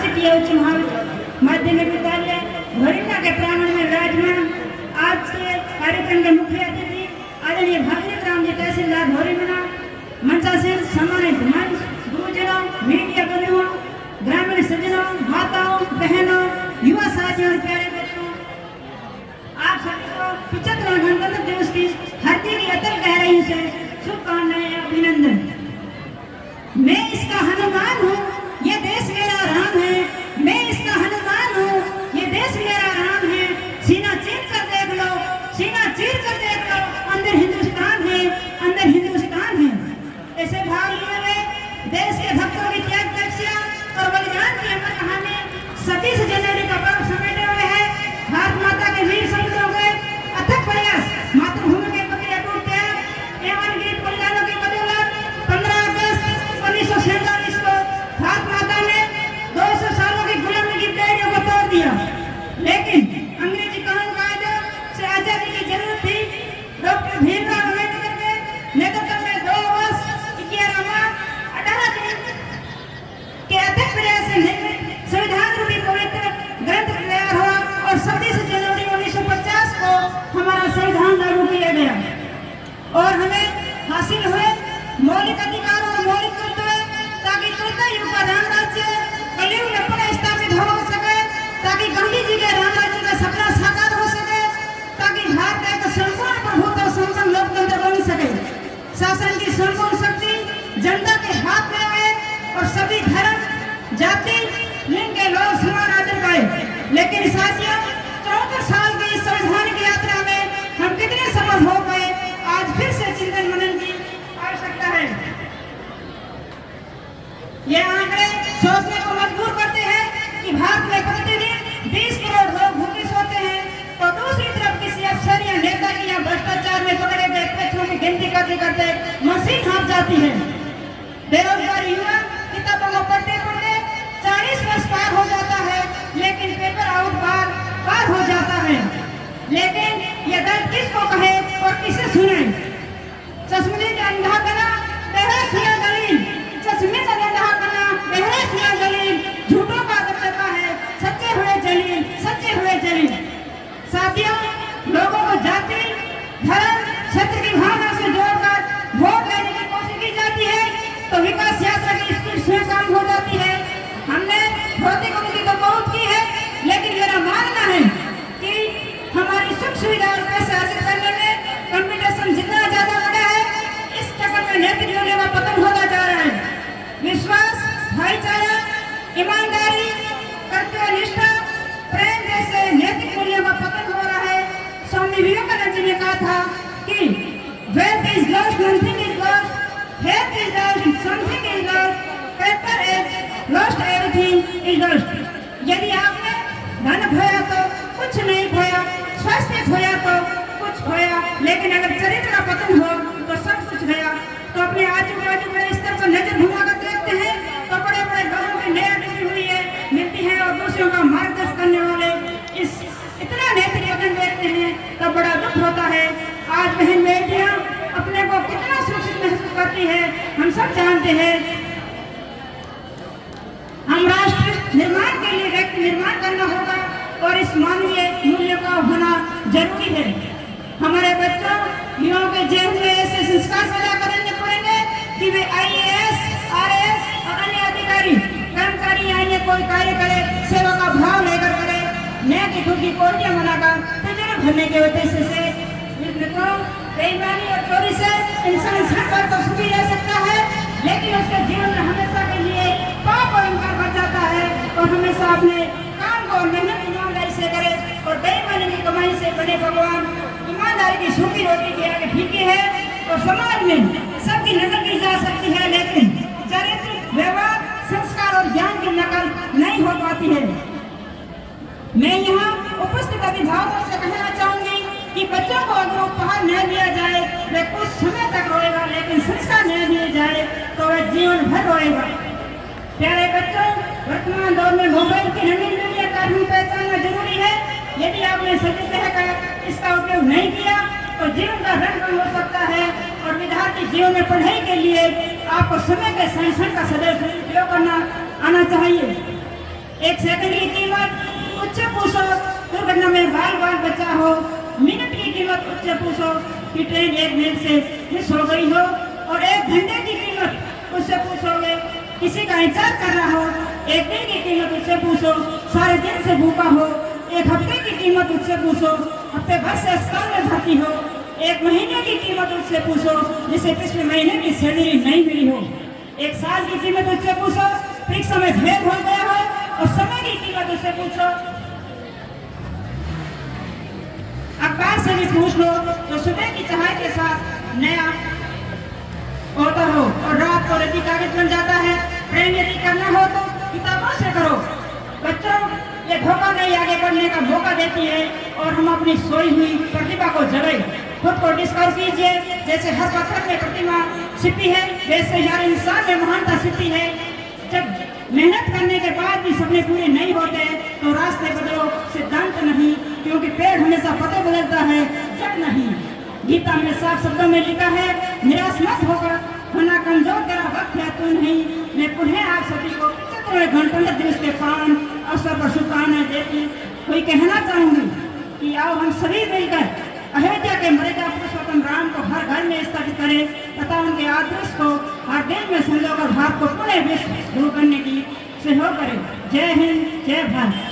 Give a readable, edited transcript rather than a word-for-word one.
राजकीय उच्च माध्यमिक विद्यालय भोरिंडा के प्रांगण में विराजमान आज के कार्यक्रम के मुख्य अतिथि आदरणीय भागीरथ राम जी तहसीलदार भोरिंडा, मंचासीन सम्मानित मंच, गुरुजनों, मीडिया बंधुओं, ग्रामीण सज्जनों, माताओं, बहनों, युवा साथियों और प्यारे बच्चों, आप सभी को 75वें गणतंत्र दिवस की हार्दिक अतल गहराई से शुभकामनाएं, अभिनंदन। मैं इसका हनुमान हूँ, ये देश मेरा राम है। मैं इसका हनुमान हूँ, ये देश मेरा राम है। सीना चीर कर देख लो, सीना चीर कर देख लो, अंदर हिंदुस्तान है, अंदर हिंदुस्तान है। ऐसे भाव लिए हुए देश के भक्तों की त्याग तपस्या और बलिदान की अमर कहानी 26 जनवरी का पर्व समेटे हुए है। भारत माता के वीर सपूतों के अथक प्रयास, मातृभूमि के प्रति अटूट त्याग एवं गीत बलिदानों की बदौलत 15 अगस्त 1947 को भारत माता ने 200 सालों की गुलामी की बेड़ियों को तोड़ दिया। लेकिन अंग्रेजी कानून कायदों से आजादी की जरूरत थी। डॉक्टर भीमराव अम्बेडकर के नेतृत्व में 2 वर्ष 11 माह 18 दिन के अथक प्रयास से निर्मित संविधान रूपी पवित्र ग्रंथ तैयार हुआ और 26 जनवरी 1950 को हमारा संविधान लागू किया गया और हमें हासिल हुए मौलिक अधिकार और मौलिक कर्तव्य, ताकि त्रेता युग का राम राज्य कलयुग में पुनः स्थापित हो सके, ताकि गांधी जी के राम राज्य का सपना साकार हो सके, ताकि भारत एक संपूर्ण प्रभुत्व संपन्न लोकतंत्र बन सके। शासन की संपूर्ण शक्ति जनता के हाथ में आए और सभी धर्म, जाति, लिंग के लोग समान आदर पाए। लेकिन साथियों, 74 साल की इस संवैधानिक यात्रा में हम कितने सफल हो गए, आज फिर से चिंतन मनन की आवश्यकता है। ये आंकड़े सोचने को मजबूर करते हैं कि भारत में प्रतिदिन 20 करोड़ लोग भूखे सोते हैं, तो दूसरी तरफ किसी अफसर या नेता की या भ्रष्टाचार में पकड़े गए पैसों की गिनती करते करते मशीन हाथ जाती है। बेरोजगार युवा किताबों को पढ़ते पढ़ते 40 वर्ष पार हो जाता है, लेकिन पेपर आउट पार हो जाता है। लेकिन ये दर्द किसको कहे और किसे सुने? चश्मे का अंधा कना पहले सुना दलील, चश्मे का अंधा कना पहले सुना दलील, झूठों का दबदबा है, सच्चे हुए जलील, सच्चे हुए जलील। साथियों, लोगों को जाति, धर्म, क्षेत्र की भावना से जोड़कर वोट लेने की कोशिश की जाती है, तो विकास यात्रा की स्पीड स्वयं कम हो जाती है। हमने भौतिक उन्नति तो बहुत की है, लेकिन मेरा मानना है कि हमारी सुख सुविधा और पैसे हासिल करने में कंपटीशन जितना ज्यादा बढ़ा है, इस चक्कर में नैतिक मूल्यों का पतन होता जा रहा है। विश्वास, भाईचारा, ईमानदारी, कर्तव्यनिष्ठा, प्रेम जैसे नैतिक मूल्यों का पतन हो रहा है। स्वामी विवेकानंद जी ने कहा था कि wealth is lost, nothing is lost, health is lost, something is lost, paper is lost, everything is lost। यदि आपने धन खोया तो कुछ नहीं खोया, स्वास्थ्य खोया तो कुछ खोया, लेकिन अगर चरित्र का पतन हो तो सब कुछ गया। तो अपने आजू बाजू बड़े स्तर पर नजर घुमाकर देखते हैं तो बड़े बड़े लोगों की नया डिग्री हुई है मिलती है और दूसरों का मार्गदर्शन करने वाले इस इतना नैतिक पतन देखते हैं तो बड़ा दुख होता है। आज बहन बेटियां अपने को कितना सुरक्षित महसूस करती है, हम सब जानते हैं। हम राष्ट्र निर्माण के लिए व्यक्ति निर्माण करना होगा और इस मानवीय मूल्य का होना जरूरी है। हमारे बच्चों, युवाओं के जेब में ऐसे संस्कार पैदा करने पड़ेंगे कि वे IAS, RAS और अन्य अधिकारी कर्मचारी आइए कोई कार्य करे, सेवा का भाव लेकर करे, न कि खुद की कोटियां बनाकर तजुर्बे भरने के उद्देश्य से। मित्रों, बेईमानी और चोरी से इंसान सड़क पर तो सुखी रह सकता है, लेकिन उसके जीवन में हमेशा के लिए पाप और इनकार बढ़ जाता है। और हमेशा अपने काम को मेहनत ईमानदारी से करे और बेईमानी की कमाई से बने भगवान ईमानदारी की सूखी रोटी के आगे फीके है। और समाज में सबकी नकल की जा सकती है, लेकिन चरित्र, व्यवहार, संस्कार और ज्ञान की नकल नहीं हो पाती है। मैं यहाँ उपस्थित अभिभावकों से कहना चाहूंगी कि बच्चों को अगर उपहार न दिया जाए वे कुछ समय तक रोएगा, लेकिन संस्कार न दिए जाए तो वह जीवन भर रोएगा। प्यारे बच्चों, वर्तमान दौर में मोबाइल की नवीन दुनिया का रूप पहचानना जरूरी है। यदि आपने सही तरह का इसका उपयोग नहीं किया तो जीवन का रंग हो सकता है। और विद्यार्थी जीवन में पढ़ाई के लिए आपको समय के संरक्षण का सदैव उपयोग करना आना चाहिए। एक सेकंड की कीमत मुझसे पूछो दुर्घटना में बाल बाल बचा हो। मिनट की कीमत मुझसे पूछो कि ट्रेन 1 मिनट से मिस हो गई हो। और 1 घंटे की कीमत मुझसे पूछोगे किसी का इंतजार कर रहा हो। 1 दिन की कीमत मुझसे पूछो सारे दिन से भूखा हो। 1 हफ्ते की कीमत मुझसे पूछो हफ्ते भर से अस्पताल में भर्ती हो। 1 महीने की कीमत मुझसे पूछो जिसे पिछले महीने की सैलरी नहीं मिली हो। 1 साल की कीमत मुझसे पूछो परीक्षा में फेल हो गया हो। और समय की कीमत मुझसे पूछो अखबार से भी पूछ लो तो सुबह की चाय के साथ नया होता हो और रात को रद्दी कागज बन जाता है। प्रेम यदि करना हो तो किताबों से करो। बच्चों, ये धोखा नहीं आगे बढ़ने का मौका देती है और हम अपनी सोई हुई प्रतिभा को जगाए। खुद को डिस्कवर कीजिए। जैसे हर पत्थर में प्रतिमा छिपी है वैसे हर इंसान में महानता छिपी है। जब मेहनत करने के बाद भी सपने पूरे नहीं होते तो रास्ते बदलो, सिद्धांत नहीं, क्योंकि पेड़ हमेशा पत्ते बदलता है, जड़ नहीं। गीता में साफ शब्दों में लिखा है निराश मत होकर होना कमजोर तेरा वक्त है तू नहीं। मैं पुनः आप सभी को 75वें गणतंत्र दिवस के पावन अवसर पर शुभकामनाएं देती हुई कहना चाहूंगी कि आओ हम सभी मिलकर अयोध्या के मर्यादा पुरुषोत्तम राम को हर घर में स्थापित करें तथा उनके आदर्श को हर देश में संजोकर भारत को पुनः विश्व गुरु करने की सहयोग करें। जय हिंद, जय भारत।